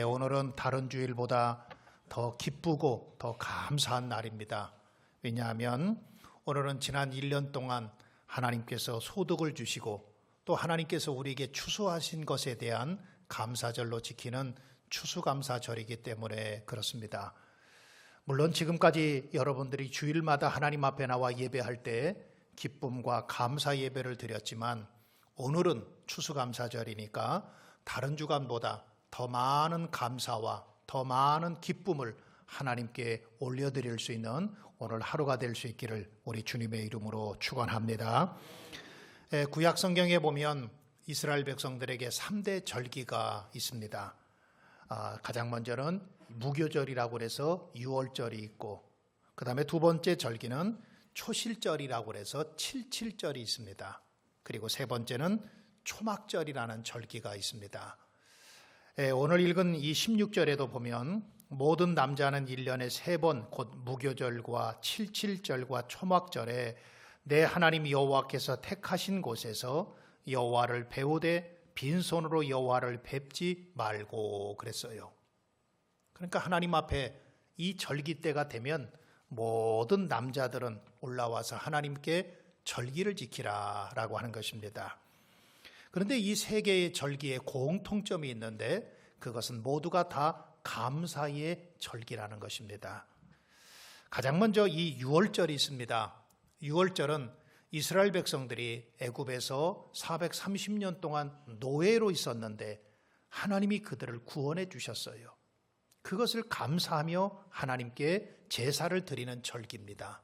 오늘은 다른 주일보다 더 기쁘고 더 감사한 날입니다. 왜냐하면 오늘은 지난 1년 동안 하나님께서 소득을 주시고 또 하나님께서 우리에게 추수하신 것에 대한 감사절로 지키는 추수감사절이기 때문에 그렇습니다. 물론 지금까지 여러분들이 주일마다 하나님 앞에 나와 예배할 때 기쁨과 감사 예배를 드렸지만 오늘은 추수감사절이니까 다른 주간보다 더 많은 감사와 더 많은 기쁨을 하나님께 올려드릴 수 있는 오늘 하루가 될 수 있기를 우리 주님의 이름으로 축원합니다. 구약 성경에 보면 이스라엘 백성들에게 3대 절기가 있습니다. 가장 먼저는 무교절이라고 해서 6월절이 있고, 그 다음에 두 번째 절기는 초실절이라고 해서 77절이 있습니다. 그리고 세 번째는 초막절이라는 절기가 있습니다. 오늘 읽은 이 16절에도 보면 모든 남자는 1년에 3번 곧 무교절과 77절과 초막절에 내 하나님 여호와께서 택하신 곳에서 여호와를 배우되 빈손으로 여호와를 뵙지 말고 그랬어요. 그러니까 하나님 앞에 이 절기 때가 되면 모든 남자들은 올라와서 하나님께 절기를 지키라라고 하는 것입니다. 그런데 이 세 개의 절기에 공통점이 있는데 그것은 모두가 다 감사의 절기라는 것입니다. 가장 먼저 이 6월절이 있습니다. 6월절은 이스라엘 백성들이 애굽에서 430년 동안 노예로 있었는데 하나님이 그들을 구원해 주셨어요. 그것을 감사하며 하나님께 제사를 드리는 절기입니다.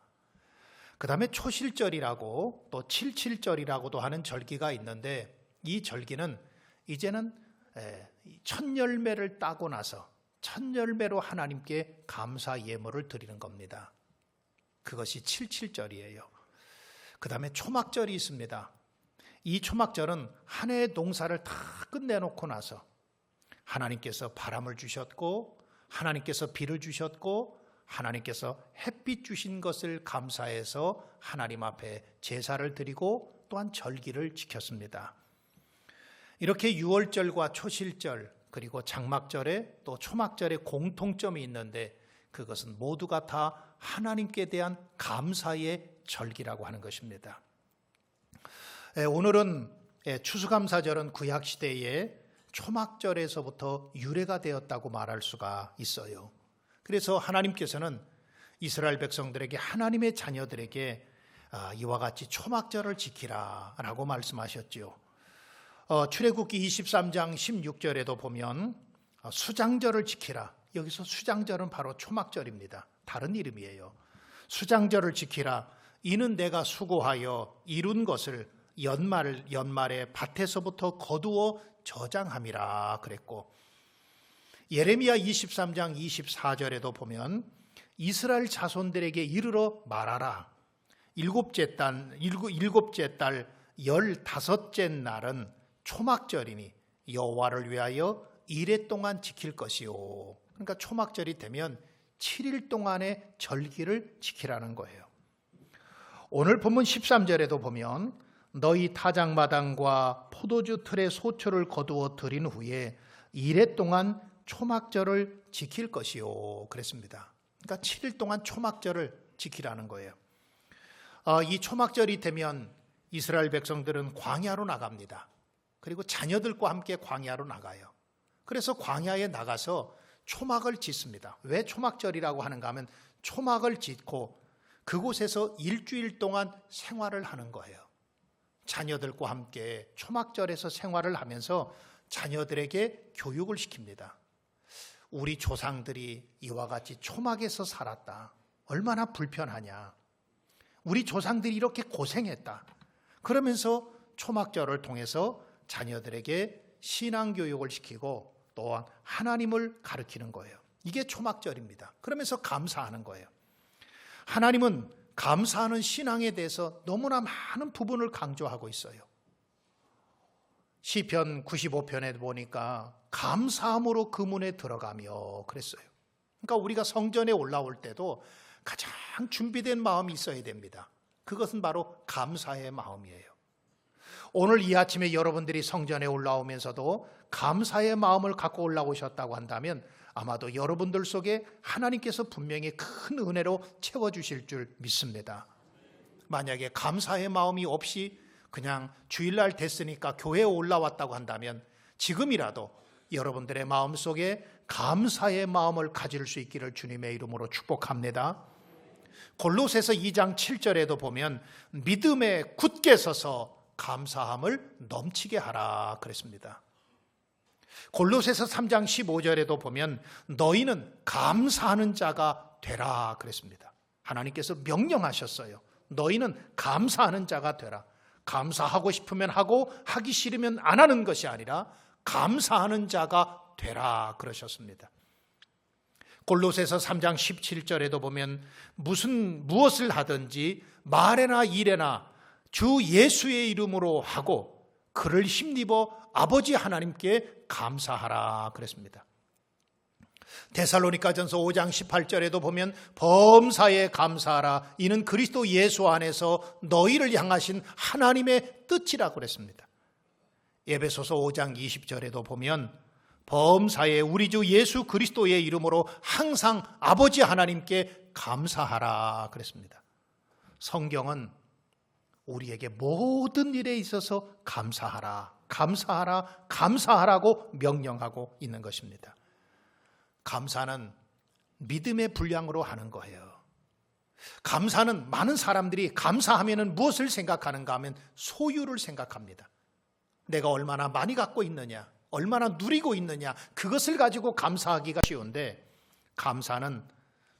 그 다음에 초실절이라고 또 77절이라고도 하는 절기가 있는데 이 절기는 이제는 첫 열매를 따고 나서 첫 열매로 하나님께 감사 예물을 드리는 겁니다. 그것이 77절이에요. 그 다음에 초막절이 있습니다. 이 초막절은 한 해의 농사를 다 끝내놓고 나서 하나님께서 바람을 주셨고 하나님께서 비를 주셨고 하나님께서 햇빛 주신 것을 감사해서 하나님 앞에 제사를 드리고 또한 절기를 지켰습니다. 이렇게 6월절과 초실절 그리고 장막절에 또 초막절에 공통점이 있는데 그것은 모두가 다 하나님께 대한 감사의 절기라고 하는 것입니다. 오늘은 추수감사절은 구약시대에 초막절에서부터 유래가 되었다고 말할 수가 있어요. 그래서 하나님께서는 이스라엘 백성들에게 하나님의 자녀들에게 이와 같이 초막절을 지키라 라고 말씀하셨죠. 출애굽기 23장 16절에도 보면 수장절을 지키라. 여기서 수장절은 바로 초막절입니다. 다른 이름이에요. 수장절을 지키라. 이는 내가 수고하여 이룬 것을 연말에 밭에서부터 거두어 저장함이라 그랬고, 예레미야 23장 24절에도 보면 이스라엘 자손들에게 이르러 말하라. 일곱째 달 15째 날은 초막절이니 여호와를 위하여 이레 동안 지킬 것이요. 그러니까 초막절이 되면 7일 동안의 절기를 지키라는 거예요. 오늘 본문 13절에도 보면 너희 타작마당과 포도주 틀에 소초를 거두어 드린 후에 이레 동안 초막절을 지킬 것이요 그랬습니다. 그러니까 7일 동안 초막절을 지키라는 거예요. 이 초막절이 되면 이스라엘 백성들은 광야로 나갑니다. 그리고 자녀들과 함께 광야로 나가요. 그래서 광야에 나가서 초막을 짓습니다. 왜 초막절이라고 하는가 하면 초막을 짓고 그곳에서 일주일 동안 생활을 하는 거예요. 자녀들과 함께 초막절에서 생활을 하면서 자녀들에게 교육을 시킵니다. 우리 조상들이 이와 같이 초막에서 살았다. 얼마나 불편하냐. 우리 조상들이 이렇게 고생했다. 그러면서 초막절을 통해서 자녀들에게 신앙교육을 시키고 또한 하나님을 가르치는 거예요. 이게 초막절입니다. 그러면서 감사하는 거예요. 하나님은 감사하는 신앙에 대해서 너무나 많은 부분을 강조하고 있어요. 시편 95편에 보니까 감사함으로 그 문에 들어가며 그랬어요. 그러니까 우리가 성전에 올라올 때도 가장 준비된 마음이 있어야 됩니다. 그것은 바로 감사의 마음이에요. 오늘 이 아침에 여러분들이 성전에 올라오면서도 감사의 마음을 갖고 올라오셨다고 한다면 아마도 여러분들 속에 하나님께서 분명히 큰 은혜로 채워주실 줄 믿습니다. 만약에 감사의 마음이 없이 그냥 주일날 됐으니까 교회에 올라왔다고 한다면 지금이라도 여러분들의 마음속에 감사의 마음을 가질 수 있기를 주님의 이름으로 축복합니다. 골로새서 2장 7절에도 보면 믿음에 굳게 서서 감사함을 넘치게 하라 그랬습니다. 골로새서 3장 15절에도 보면 너희는 감사하는 자가 되라 그랬습니다. 하나님께서 명령하셨어요. 너희는 감사하는 자가 되라. 감사하고 싶으면 하고 하기 싫으면 안 하는 것이 아니라 감사하는 자가 되라 그러셨습니다. 골로새서 3장 17절에도 보면 무엇을 하든지 말에나 일에나 주 예수의 이름으로 하고 그를 힘입어 아버지 하나님께 감사하라 그랬습니다. 데살로니가전서 5장 18절에도 보면 범사에 감사하라 이는 그리스도 예수 안에서 너희를 향하신 하나님의 뜻이라 그랬습니다. 에베소서 5장 20절에도 보면 범사에 우리 주 예수 그리스도의 이름으로 항상 아버지 하나님께 감사하라 그랬습니다. 성경은 우리에게 모든 일에 있어서 감사하라, 감사하라, 감사하라고 명령하고 있는 것입니다. 감사는 믿음의 분량으로 하는 거예요. 감사는 많은 사람들이 감사하면 무엇을 생각하는가 하면 소유를 생각합니다. 내가 얼마나 많이 갖고 있느냐, 얼마나 누리고 있느냐, 그것을 가지고 감사하기가 쉬운데 감사는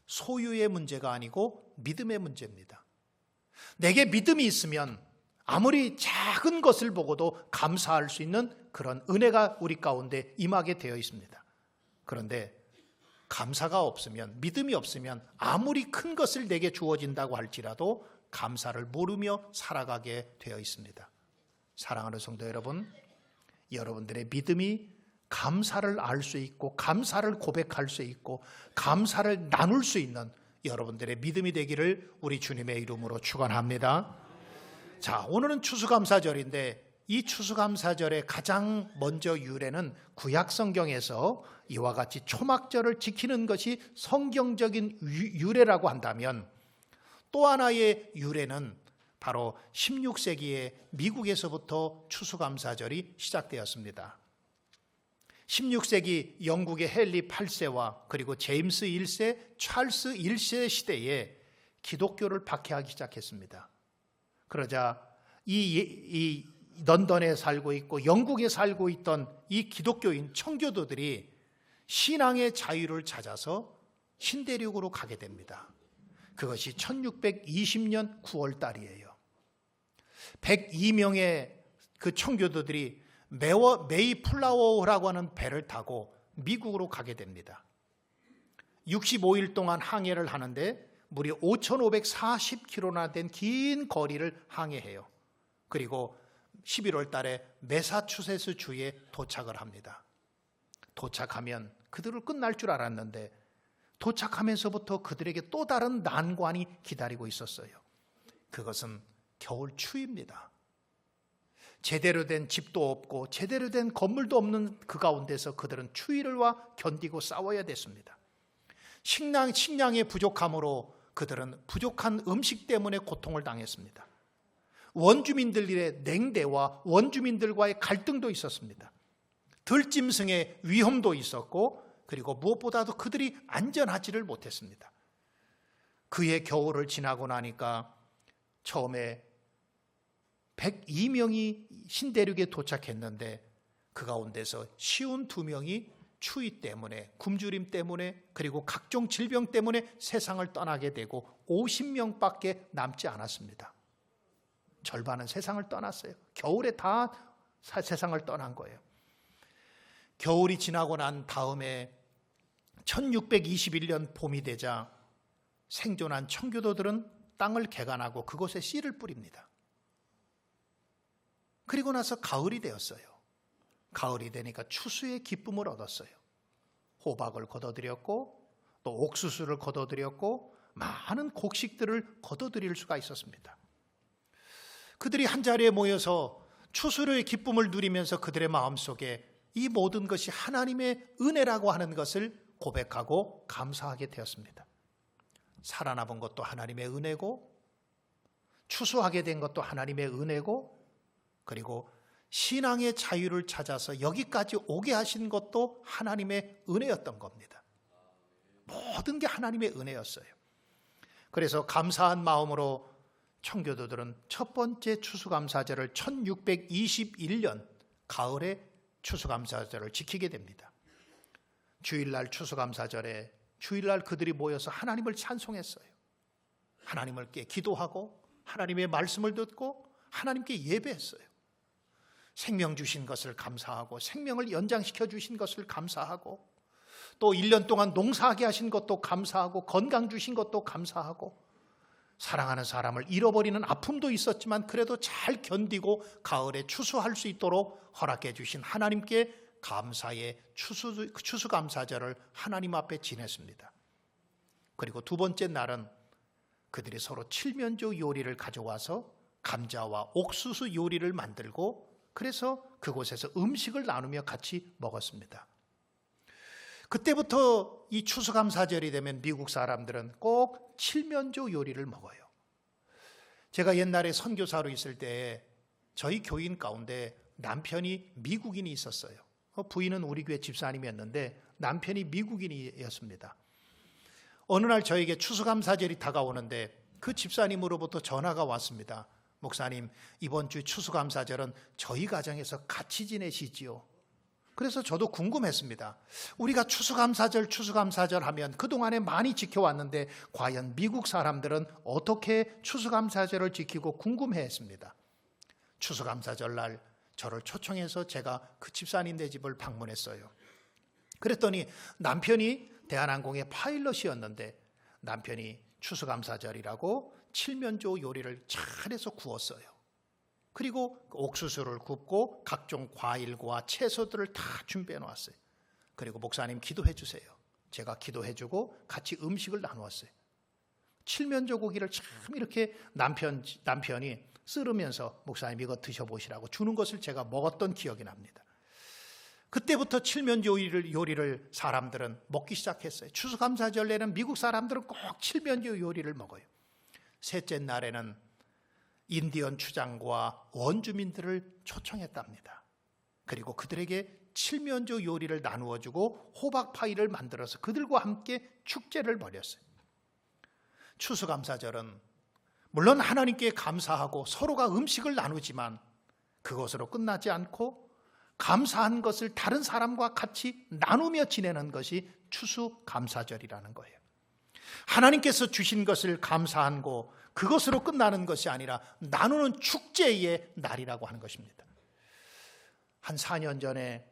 소유의 문제가 아니고 믿음의 문제입니다. 내게 믿음이 있으면 아무리 작은 것을 보고도 감사할 수 있는 그런 은혜가 우리 가운데 임하게 되어 있습니다. 그런데 감사가 없으면, 믿음이 없으면 아무리 큰 것을 내게 주어진다고 할지라도 감사를 모르며 살아가게 되어 있습니다. 사랑하는 성도 여러분, 여러분들의 믿음이 감사를 알 수 있고 감사를 고백할 수 있고 감사를 나눌 수 있는 여러분들의 믿음이 되기를 우리 주님의 이름으로 축원합니다. 자, 오늘은 추수감사절인데 이 추수감사절의 가장 먼저 유래는 구약 성경에서 이와 같이 초막절을 지키는 것이 성경적인 유래라고 한다면 또 하나의 유래는 바로 16세기에 미국에서부터 추수감사절이 시작되었습니다. 16세기 영국의 헨리 8세와 그리고 제임스 1세, 찰스 1세 시대에 기독교를 박해하기 시작했습니다. 그러자 이 런던에 살고 있고 영국에 살고 있던 이 기독교인 청교도들이 신앙의 자유를 찾아서 신대륙으로 가게 됩니다. 그것이 1620년 9월 달이에요. 102명의 그 청교도들이 메이플라워라고 하는 배를 타고 미국으로 가게 됩니다. 65일 동안 항해를 하는데 무려 5,540km나 된 긴 거리를 항해해요. 그리고 11월 달에 매사추세츠 주에 도착을 합니다. 도착하면 그들을 끝날 줄 알았는데 도착하면서부터 그들에게 또 다른 난관이 기다리고 있었어요. 그것은 겨울 추위입니다. 제대로 된 집도 없고 제대로 된 건물도 없는 그 가운데서 그들은 추위를와 견디고 싸워야 됐습니다. 식량의 부족함으로 그들은 부족한 음식 때문에 고통을 당했습니다. 원주민들의 냉대와 원주민들과의 갈등도 있었습니다. 들짐승의 위험도 있었고 그리고 무엇보다도 그들이 안전하지를 못했습니다. 그의 겨울을 지나고 나니까 처음에 102명이 신대륙에 도착했는데 그 가운데서 쉬운 2명이 추위 때문에, 굶주림 때문에 그리고 각종 질병 때문에 세상을 떠나게 되고 50명밖에 남지 않았습니다. 절반은 세상을 떠났어요. 겨울에 다 세상을 떠난 거예요. 겨울이 지나고 난 다음에 1621년 봄이 되자 생존한 청교도들은 땅을 개간하고 그곳에 씨를 뿌립니다. 그리고 나서 가을이 되었어요. 가을이 되니까 추수의 기쁨을 얻었어요. 호박을 거둬들였고 또 옥수수를 거둬들였고 많은 곡식들을 거둬들일 수가 있었습니다. 그들이 한자리에 모여서 추수의 기쁨을 누리면서 그들의 마음속에 이 모든 것이 하나님의 은혜라고 하는 것을 고백하고 감사하게 되었습니다. 살아남은 것도 하나님의 은혜고, 추수하게 된 것도 하나님의 은혜고, 그리고 신앙의 자유를 찾아서 여기까지 오게 하신 것도 하나님의 은혜였던 겁니다. 모든 게 하나님의 은혜였어요. 그래서 감사한 마음으로 청교도들은 첫 번째 추수감사절을 1621년 가을에 추수감사절을 지키게 됩니다. 주일날 추수감사절에 주일날 그들이 모여서 하나님을 찬송했어요. 하나님께 기도하고 하나님의 말씀을 듣고 하나님께 예배했어요. 생명 주신 것을 감사하고 생명을 연장시켜 주신 것을 감사하고 또 1년 동안 농사하게 하신 것도 감사하고 건강 주신 것도 감사하고 사랑하는 사람을 잃어버리는 아픔도 있었지만 그래도 잘 견디고 가을에 추수할 수 있도록 허락해 주신 하나님께 감사의 추수감사절을 하나님 앞에 지냈습니다. 그리고 두 번째 날은 그들이 서로 칠면조 요리를 가져와서 감자와 옥수수 요리를 만들고 그래서 그곳에서 음식을 나누며 같이 먹었습니다. 그때부터 이 추수감사절이 되면 미국 사람들은 꼭 칠면조 요리를 먹어요. 제가 옛날에 선교사로 있을 때 저희 교인 가운데 남편이 미국인이 있었어요. 부인은 우리 교회 집사님이었는데 남편이 미국인이었습니다. 어느 날 저에게 추수감사절이 다가오는데 그 집사님으로부터 전화가 왔습니다. 목사님, 이번 주 추수감사절은 저희 가정에서 같이 지내시지요? 그래서 저도 궁금했습니다. 우리가 추수감사절 하면 그동안에 많이 지켜왔는데 과연 미국 사람들은 어떻게 추수감사절을 지키고 궁금해했습니다. 추수감사절 날 저를 초청해서 제가 그 집사님네 집을 방문했어요. 그랬더니 남편이 대한항공의 파일럿이었는데 남편이 추수감사절이라고 칠면조 요리를 잘해서 구웠어요. 그리고 옥수수를 굽고 각종 과일과 채소들을 다 준비해 놓았어요. 그리고 목사님 기도해 주세요. 제가 기도해 주고 같이 음식을 나누었어요. 칠면조 고기를 참 이렇게 남편이 쓰르면서 목사님 이거 드셔보시라고 주는 것을 제가 먹었던 기억이 납니다. 그때부터 칠면조 요리를 사람들은 먹기 시작했어요. 추수감사절에는 미국 사람들은 꼭 칠면조 요리를 먹어요. 셋째 날에는 인디언 추장과 원주민들을 초청했답니다. 그리고 그들에게 칠면조 요리를 나누어주고 호박파이를 만들어서 그들과 함께 축제를 벌였어요. 추수감사절은 물론 하나님께 감사하고 서로가 음식을 나누지만 그것으로 끝나지 않고 감사한 것을 다른 사람과 같이 나누며 지내는 것이 추수감사절이라는 거예요. 하나님께서 주신 것을 감사하고 그것으로 끝나는 것이 아니라 나누는 축제의 날이라고 하는 것입니다. 한 4년 전에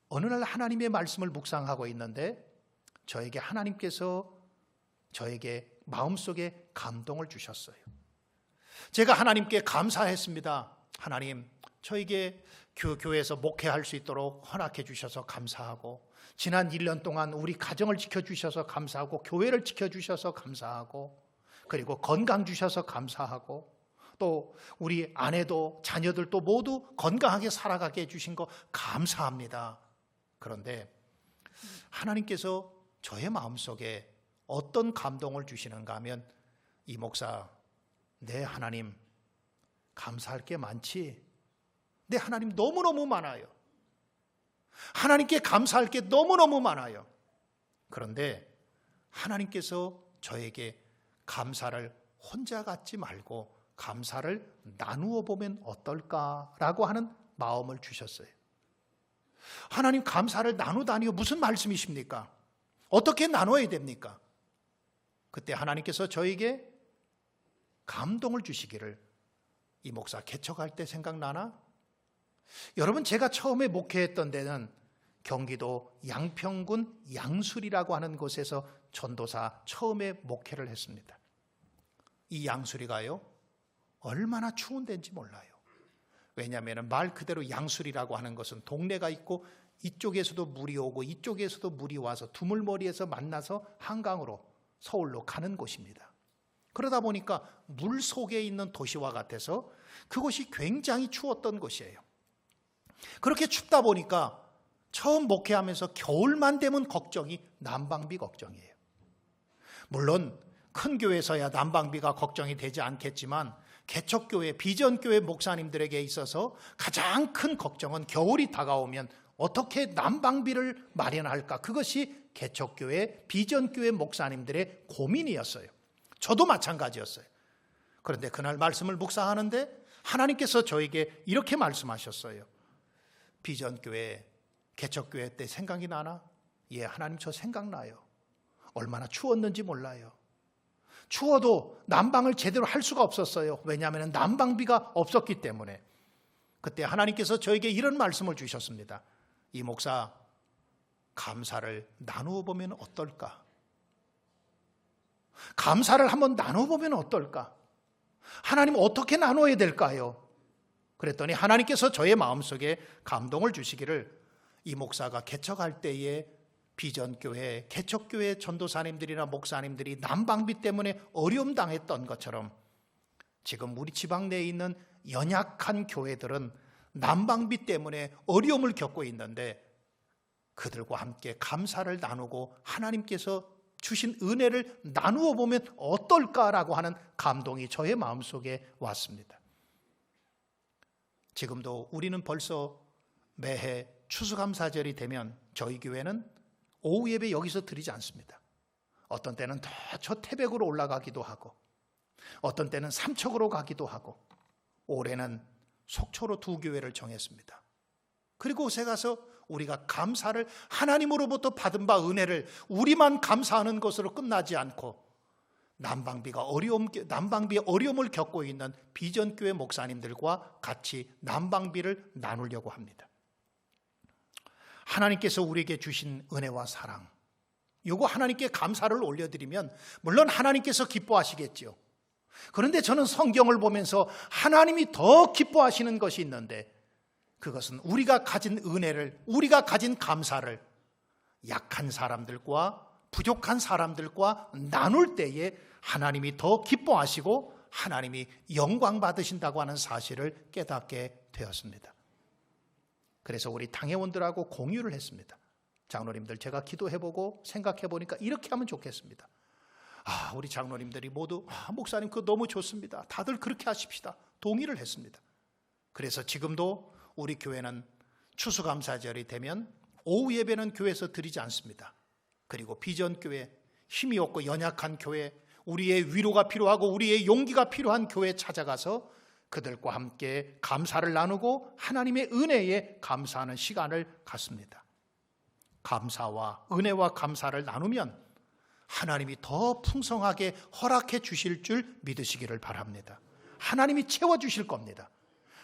어느 날 하나님의 말씀을 묵상하고 있는데 저에게 하나님께서 저에게 마음속에 감동을 주셨어요. 제가 하나님께 감사했습니다. 하나님, 저에게 교회에서 목회할 수 있도록 허락해 주셔서 감사하고 지난 1년 동안 우리 가정을 지켜주셔서 감사하고 교회를 지켜주셔서 감사하고 그리고 건강 주셔서 감사하고 또 우리 아내도 자녀들도 모두 건강하게 살아가게 해주신 거 감사합니다. 그런데 하나님께서 저의 마음속에 어떤 감동을 주시는가 하면 이 목사, 내 하나님 감사할 게 많지? 내 하나님 너무너무 많아요. 하나님께 감사할 게 너무너무 많아요. 그런데 하나님께서 저에게 감사를 혼자 갖지 말고 감사를 나누어 보면 어떨까라고 하는 마음을 주셨어요. 하나님 감사를 나누다니요 무슨 말씀이십니까? 어떻게 나눠야 됩니까? 그때 하나님께서 저에게 감동을 주시기를 이 목사 개척할 때 생각나나? 여러분 제가 처음에 목회했던 데는 경기도 양평군 양수리라고 하는 곳에서 전도사 처음에 목회를 했습니다. 이 양수리가요 얼마나 추운 데인지 몰라요. 왜냐하면 말 그대로 양수리라고 하는 것은 동네가 있고 이쪽에서도 물이 오고 이쪽에서도 물이 와서 두물머리에서 만나서 한강으로 서울로 가는 곳입니다. 그러다 보니까 물 속에 있는 도시와 같아서 그곳이 굉장히 추웠던 곳이에요. 그렇게 춥다 보니까 처음 목회하면서 겨울만 되면 걱정이 난방비 걱정이에요. 물론 큰 교회에서야 난방비가 걱정이 되지 않겠지만 개척교회, 비전교회 목사님들에게 있어서 가장 큰 걱정은 겨울이 다가오면 어떻게 난방비를 마련할까? 그것이 개척교회, 비전교회 목사님들의 고민이었어요. 저도 마찬가지였어요. 그런데 그날 말씀을 묵상하는데 하나님께서 저에게 이렇게 말씀하셨어요. 비전교회, 개척교회 때 생각이 나나? 예, 하나님 저 생각나요. 얼마나 추웠는지 몰라요. 추워도 난방을 제대로 할 수가 없었어요. 왜냐하면 난방비가 없었기 때문에. 그때 하나님께서 저에게 이런 말씀을 주셨습니다. 이 목사, 감사를 나누어 보면 어떨까? 감사를 한번 나누어 보면 어떨까? 하나님 어떻게 나누어야 될까요? 그랬더니 하나님께서 저의 마음속에 감동을 주시기를 이 목사가 개척할 때에 비전교회, 개척교회 전도사님들이나 목사님들이 난방비 때문에 어려움 당했던 것처럼 지금 우리 지방 내에 있는 연약한 교회들은 난방비 때문에 어려움을 겪고 있는데 그들과 함께 감사를 나누고 하나님께서 주신 은혜를 나누어 보면 어떨까라고 하는 감동이 저의 마음속에 왔습니다. 지금도 우리는 벌써 매해 추수감사절이 되면 저희 교회는 오후 예배 여기서 드리지 않습니다. 어떤 때는 더 저 태백으로 올라가기도 하고 어떤 때는 삼척으로 가기도 하고 올해는 속초로 2교회를 정했습니다. 그리고 곳에 가서 우리가 감사를 하나님으로부터 받은 바 은혜를 우리만 감사하는 것으로 끝나지 않고 난방비에 어려움을 겪고 있는 비전교회 목사님들과 같이 난방비를 나누려고 합니다. 하나님께서 우리에게 주신 은혜와 사랑, 이거 하나님께 감사를 올려드리면 물론 하나님께서 기뻐하시겠죠. 그런데 저는 성경을 보면서 하나님이 더 기뻐하시는 것이 있는데 그것은 우리가 가진 은혜를, 우리가 가진 감사를 약한 사람들과 부족한 사람들과 나눌 때에 하나님이 더 기뻐하시고 하나님이 영광 받으신다고 하는 사실을 깨닫게 되었습니다. 그래서 우리 당회원들하고 공유를 했습니다. 장로님들 제가 기도해보고 생각해보니까 이렇게 하면 좋겠습니다. 우리 장로님들이 모두 목사님 그거 너무 좋습니다. 다들 그렇게 하십시다. 동의를 했습니다. 그래서 지금도 우리 교회는 추수감사절이 되면 오후 예배는 교회에서 드리지 않습니다. 그리고 비전교회, 힘이 없고 연약한 교회, 우리의 위로가 필요하고 우리의 용기가 필요한 교회에 찾아가서 그들과 함께 감사를 나누고 하나님의 은혜에 감사하는 시간을 갖습니다. 감사와 은혜와 감사를 나누면 하나님이 더 풍성하게 허락해 주실 줄 믿으시기를 바랍니다. 하나님이 채워주실 겁니다.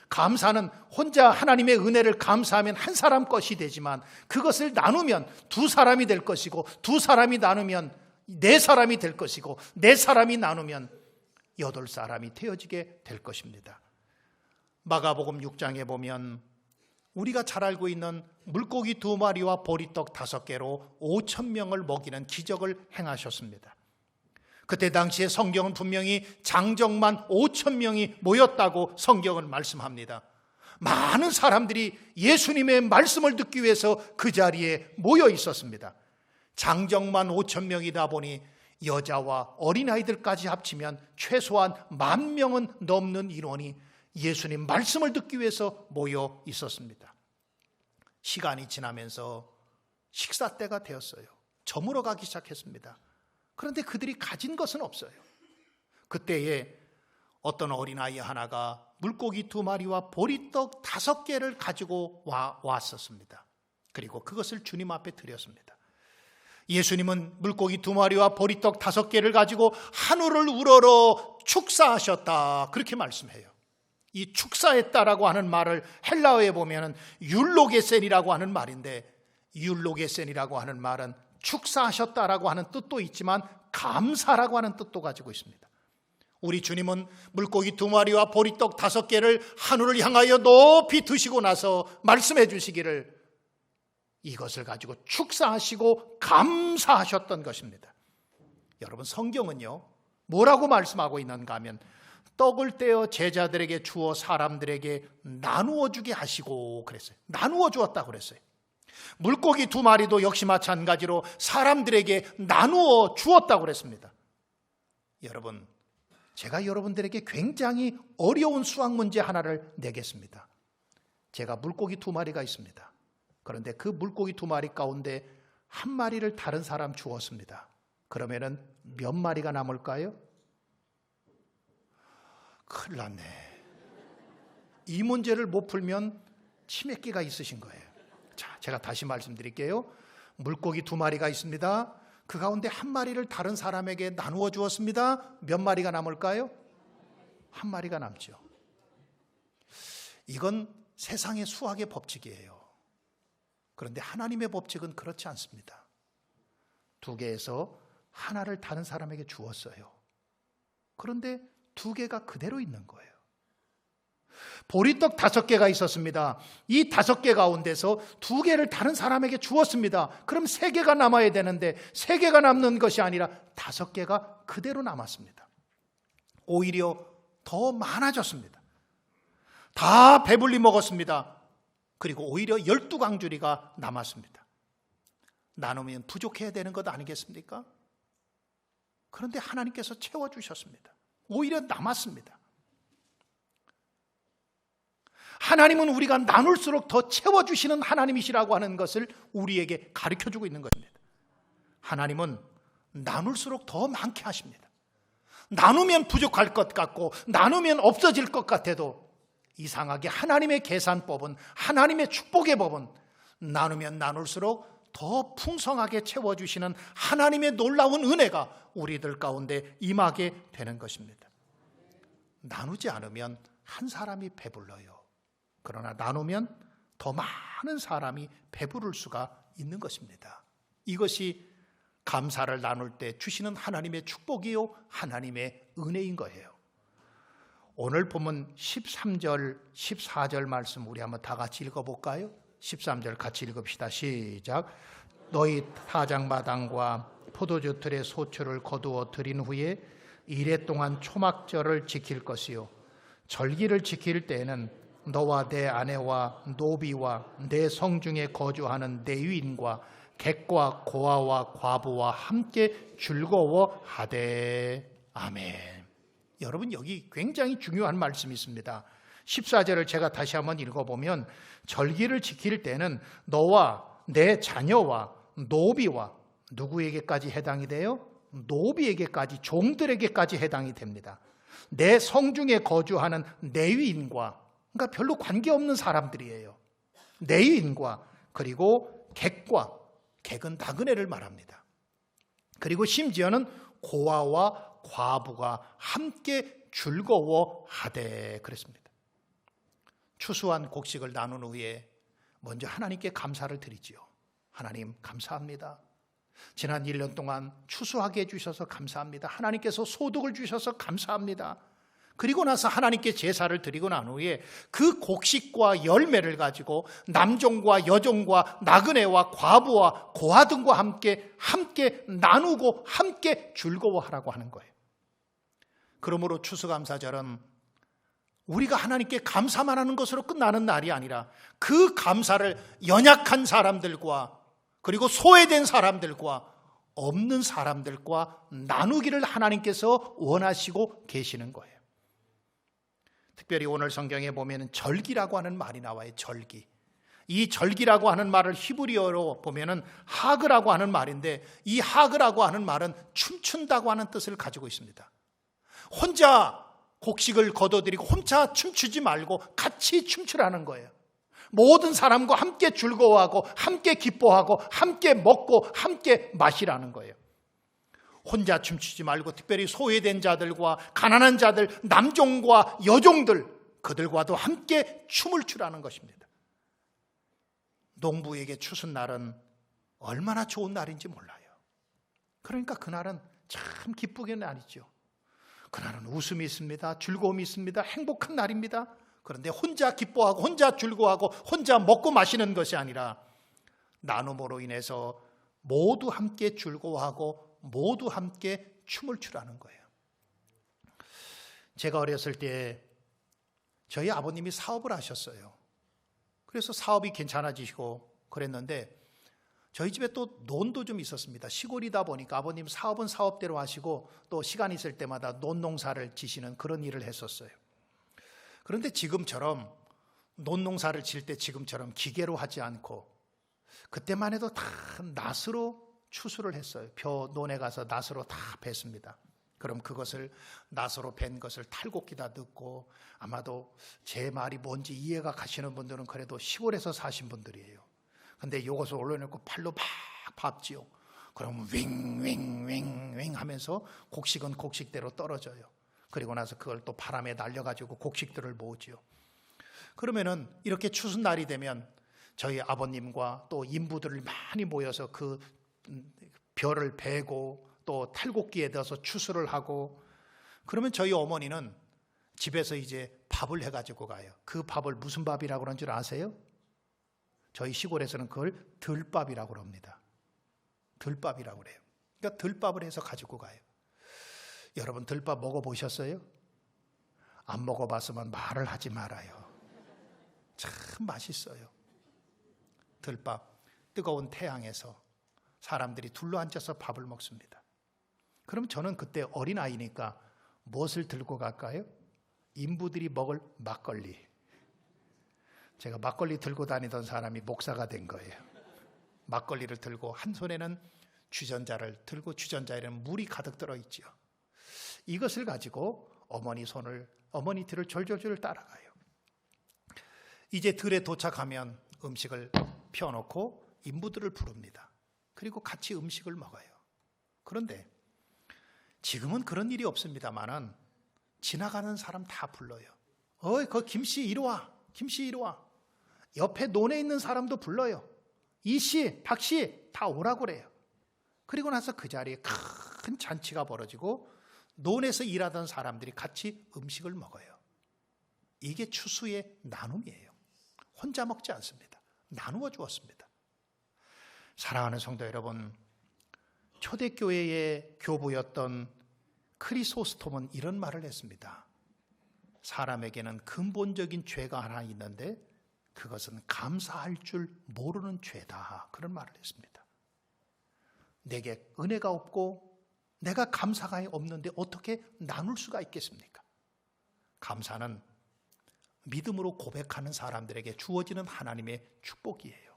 감사는 혼자 하나님의 은혜를 감사하면 한 사람 것이 되지만 그것을 나누면 2사람이 될 것이고 2사람이 나누면 4사람이 될 것이고 4사람이 나누면 8사람이 되어지게 될 것입니다. 마가복음 6장에 보면 우리가 잘 알고 있는 물고기 2마리와 보리떡 5개로 5,000명을 먹이는 기적을 행하셨습니다. 그때 당시에 성경은 분명히 장정만 5,000명이 모였다고 성경은 말씀합니다. 많은 사람들이 예수님의 말씀을 듣기 위해서 그 자리에 모여 있었습니다. 장정만 5,000명이다 보니 여자와 어린아이들까지 합치면 최소한 10,000명은 넘는 인원이 예수님 말씀을 듣기 위해서 모여 있었습니다. 시간이 지나면서 식사 때가 되었어요. 저물어 가기 시작했습니다. 그런데 그들이 가진 것은 없어요. 그때에 어떤 어린아이 하나가 물고기 2마리와 보리떡 5개를 가지고 왔었습니다. 그리고 그것을 주님 앞에 드렸습니다. 예수님은 물고기 2마리와 보리떡 5개를 가지고 하늘을 우러러 축사하셨다, 그렇게 말씀해요. 이 축사했다라고 하는 말을 헬라어에 보면 율로게센이라고 하는 말인데, 율로게센이라고 하는 말은 축사하셨다라고 하는 뜻도 있지만 감사라고 하는 뜻도 가지고 있습니다. 우리 주님은 물고기 2마리와 보리떡 5개를 하늘을 향하여 높이 드시고 나서 말씀해 주시기를 이것을 가지고 축사하시고 감사하셨던 것입니다. 여러분, 성경은요 뭐라고 말씀하고 있는가 하면 떡을 떼어 제자들에게 주어 사람들에게 나누어 주게 하시고 그랬어요. 나누어 주었다고 그랬어요. 물고기 2마리도 역시 마찬가지로 사람들에게 나누어 주었다고 그랬습니다. 여러분, 제가 여러분들에게 굉장히 어려운 수학 문제 하나를 내겠습니다. 제가 물고기 2마리가 있습니다. 그런데 그 물고기 2마리 가운데 1마리를 다른 사람 주었습니다. 그러면은 몇 마리가 남을까요? 큰일 났네. 이 문제를 못 풀면 치매기가 있으신 거예요. 자, 제가 다시 말씀드릴게요. 물고기 2마리가 있습니다. 그 가운데 1마리를 다른 사람에게 나누어 주었습니다. 몇 마리가 남을까요? 1마리가 남죠. 이건 세상의 수학의 법칙이에요. 그런데 하나님의 법칙은 그렇지 않습니다. 2개에서 하나를 다른 사람에게 주었어요. 그런데 2개가 그대로 있는 거예요. 보리떡 5개가 있었습니다. 이 5개 가운데서 2개를 다른 사람에게 주었습니다. 그럼 3개가 남아야 되는데 3개가 남는 것이 아니라 5개가 그대로 남았습니다. 오히려 더 많아졌습니다. 다 배불리 먹었습니다. 그리고 오히려 12강주리가 남았습니다. 나누면 부족해야 되는 것 아니겠습니까? 그런데 하나님께서 채워주셨습니다. 오히려 남았습니다. 하나님은 우리가 나눌수록 더 채워주시는 하나님이시라고 하는 것을 우리에게 가르쳐주고 있는 것입니다. 하나님은 나눌수록 더 많게 하십니다. 나누면 부족할 것 같고 나누면 없어질 것 같아도 이상하게 하나님의 계산법은, 하나님의 축복의 법은 나누면 나눌수록 더 풍성하게 채워주시는 하나님의 놀라운 은혜가 우리들 가운데 임하게 되는 것입니다. 나누지 않으면 한 사람이 배불러요. 그러나 나누면 더 많은 사람이 배부를 수가 있는 것입니다. 이것이 감사를 나눌 때 주시는 하나님의 축복이요, 하나님의 은혜인 거예요. 오늘 본문 13절, 14절 말씀 우리 한번 다 같이 읽어볼까요? 13절 같이 읽읍시다. 시작. 너희 타작마당과 포도주 틀에 소초를 거두어 들인 후에 이래 동안 초막절을 지킬 것이요, 절기를 지킬 때에는 너와 내 아내와 노비와 내 성중에 거주하는 내 유인과 객과 고아와 과부와 함께 즐거워하되. 아멘. 여러분, 여기 굉장히 중요한 말씀이 있습니다. 14절을 제가 다시 한번 읽어보면 절기를 지킬 때는 너와 내 자녀와 노비와, 누구에게까지 해당이 돼요? 노비에게까지, 종들에게까지 해당이 됩니다. 내 성중에 거주하는 내위인과, 그러니까 별로 관계없는 사람들이에요. 내위인과, 그리고 객과, 객은 나그네를 말합니다. 그리고 심지어는 고아와 과부가 함께 즐거워하되 그랬습니다. 추수한 곡식을 나눈 후에 먼저 하나님께 감사를 드리지요. 하나님 감사합니다. 지난 1년 동안 추수하게 해주셔서 감사합니다. 하나님께서 소득을 주셔서 감사합니다. 그리고 나서 하나님께 제사를 드리고 난 후에 그 곡식과 열매를 가지고 남종과 여종과 나그네와 과부와 고아 등과 함께 나누고 함께 즐거워하라고 하는 거예요. 그러므로 추수감사절은 우리가 하나님께 감사만 하는 것으로 끝나는 날이 아니라 그 감사를 연약한 사람들과, 그리고 소외된 사람들과, 없는 사람들과 나누기를 하나님께서 원하시고 계시는 거예요. 특별히 오늘 성경에 보면 절기라고 하는 말이 나와요. 절기. 이 절기라고 하는 말을 히브리어로 보면은 하그라고 하는 말인데, 이 하그라고 하는 말은 춤춘다고 하는 뜻을 가지고 있습니다. 혼자 곡식을 거둬들이고 혼자 춤추지 말고 같이 춤추라는 거예요. 모든 사람과 함께 즐거워하고 함께 기뻐하고 함께 먹고 함께 마시라는 거예요. 혼자 춤추지 말고 특별히 소외된 자들과 가난한 자들, 남종과 여종들, 그들과도 함께 춤을 추라는 것입니다. 농부에게 추수날은 얼마나 좋은 날인지 몰라요. 그러니까 그날은 참 기쁘게 날이죠. 그날은 웃음이 있습니다. 즐거움이 있습니다. 행복한 날입니다. 그런데 혼자 기뻐하고 혼자 즐거워하고 혼자 먹고 마시는 것이 아니라 나눔으로 인해서 모두 함께 즐거워하고 모두 함께 춤을 추라는 거예요. 제가 어렸을 때 저희 아버님이 사업을 하셨어요. 그래서 사업이 괜찮아지시고 그랬는데 저희 집에 또 논도 좀 있었습니다. 시골이다 보니까 아버님 사업은 사업대로 하시고 또 시간 있을 때마다 논 농사를 지시는 그런 일을 했었어요. 그런데 지금처럼 논 농사를 질 때 지금처럼 기계로 하지 않고 그때만 해도 다 낫으로 추수를 했어요. 논에 가서 낫으로 다 뱄습니다. 그럼 그것을 낫으로 벤 것을 탈곡기다 넣고, 아마도 제 말이 뭔지 이해가 가시는 분들은 그래도 시골에서 사신 분들이에요. 근데 이것을 올려놓고 팔로 막 밟지요. 그러면 윙윙윙윙 하면서 곡식은 곡식대로 떨어져요. 그리고 나서 그걸 또 바람에 날려가지고 곡식들을 모으지요. 그러면은 이렇게 추수날이 되면 저희 아버님과 또 인부들을 많이 모여서 그 벼를 베고 또 탈곡기에 넣어서 추수를 하고, 그러면 저희 어머니는 집에서 이제 밥을 해가지고 가요. 그 밥을 무슨 밥이라고 그러는 줄 아세요? 저희 시골에서는 그걸 들밥이라고 그럽니다. 들밥이라고 그래요. 그러니까 들밥을 해서 가지고 가요. 여러분 들밥 먹어보셨어요? 안 먹어봤으면 말을 하지 말아요. 참 맛있어요. 들밥, 뜨거운 태양에서 사람들이 둘러앉아서 밥을 먹습니다. 그럼 저는 그때 어린아이니까 무엇을 들고 갈까요? 인부들이 먹을 막걸리. 제가 막걸리 들고 다니던 사람이 목사가 된 거예요. 막걸리를 들고 한 손에는 주전자를 들고 주전자에는 물이 가득 들어있지요. 이것을 가지고 어머니 뒤를 졸졸졸 따라가요. 이제 들에 도착하면 음식을 펴놓고 인부들을 부릅니다. 그리고 같이 음식을 먹어요. 그런데 지금은 그런 일이 없습니다만은 지나가는 사람 다 불러요. 그 김씨 이리 와. 김씨 이리 와. 옆에 논에 있는 사람도 불러요. 이씨, 박씨 다 오라고 그래요. 그리고 나서 그 자리에 큰 잔치가 벌어지고 논에서 일하던 사람들이 같이 음식을 먹어요. 이게 추수의 나눔이에요. 혼자 먹지 않습니다. 나누어 주었습니다. 사랑하는 성도 여러분, 초대교회의 교부였던 크리소스톰은 이런 말을 했습니다. 사람에게는 근본적인 죄가 하나 있는데 그것은 감사할 줄 모르는 죄다. 그런 말을 했습니다. 내게 은혜가 없고 내가 감사가 없는데 어떻게 나눌 수가 있겠습니까? 감사는 믿음으로 고백하는 사람들에게 주어지는 하나님의 축복이에요.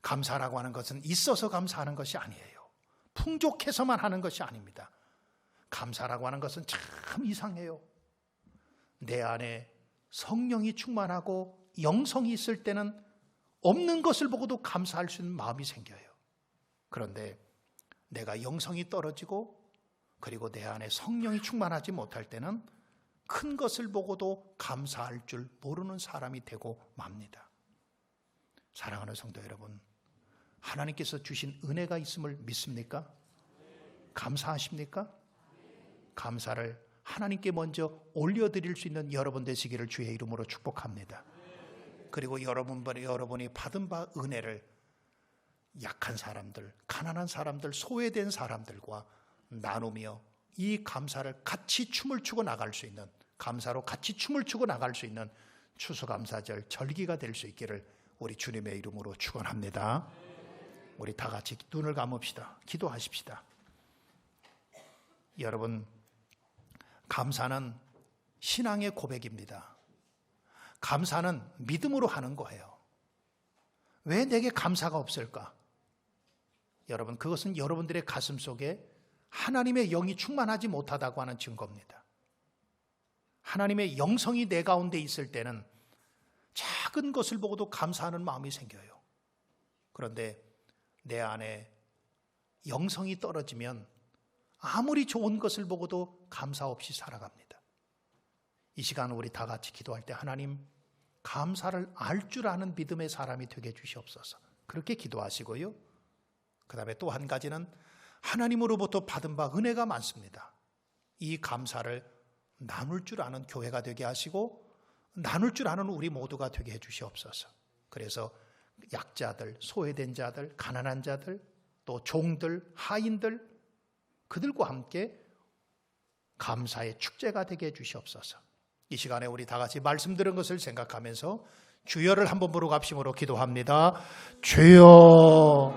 감사라고 하는 것은 있어서 감사하는 것이 아니에요. 풍족해서만 하는 것이 아닙니다. 감사라고 하는 것은 참 이상해요. 내 안에 성령이 충만하고 영성이 있을 때는 없는 것을 보고도 감사할 수 있는 마음이 생겨요. 그런데 내가 영성이 떨어지고 그리고 내 안에 성령이 충만하지 못할 때는 큰 것을 보고도 감사할 줄 모르는 사람이 되고 맙니다. 사랑하는 성도 여러분, 하나님께서 주신 은혜가 있음을 믿습니까? 감사하십니까? 감사를 하나님께 먼저 올려드릴 수 있는 여러분 되시기를 주의 이름으로 축복합니다. 그리고 여러분이 받은 바 은혜를 약한 사람들, 가난한 사람들, 소외된 사람들과 나누며 이 감사를 같이 춤을 추고 나갈 수 있는, 감사로 같이 춤을 추고 나갈 수 있는 추수감사절 절기가 될 수 있기를 우리 주님의 이름으로 축원합니다. 우리 다 같이 눈을 감읍시다. 기도하십시다. 여러분, 감사는 신앙의 고백입니다. 감사는 믿음으로 하는 거예요. 왜 내게 감사가 없을까? 여러분, 그것은 여러분들의 가슴 속에 하나님의 영이 충만하지 못하다고 하는 증거입니다. 하나님의 영성이 내 가운데 있을 때는 작은 것을 보고도 감사하는 마음이 생겨요. 그런데 내 안에 영성이 떨어지면 아무리 좋은 것을 보고도 감사 없이 살아갑니다. 이 시간 우리 다 같이 기도할 때 하나님, 감사를 알 줄 아는 믿음의 사람이 되게 주시옵소서. 그렇게 기도하시고요. 그 다음에 또 한 가지는 하나님으로부터 받은 바 은혜가 많습니다. 이 감사를 나눌 줄 아는 교회가 되게 하시고 나눌 줄 아는 우리 모두가 되게 해주시옵소서. 그래서 약자들, 소외된 자들, 가난한 자들, 또 종들, 하인들, 그들과 함께 감사의 축제가 되게 해 주시옵소서. 이 시간에 우리 다 같이 말씀 들은 것을 생각하면서 주여를 한번 부르고 합심으로 기도합니다. 주여.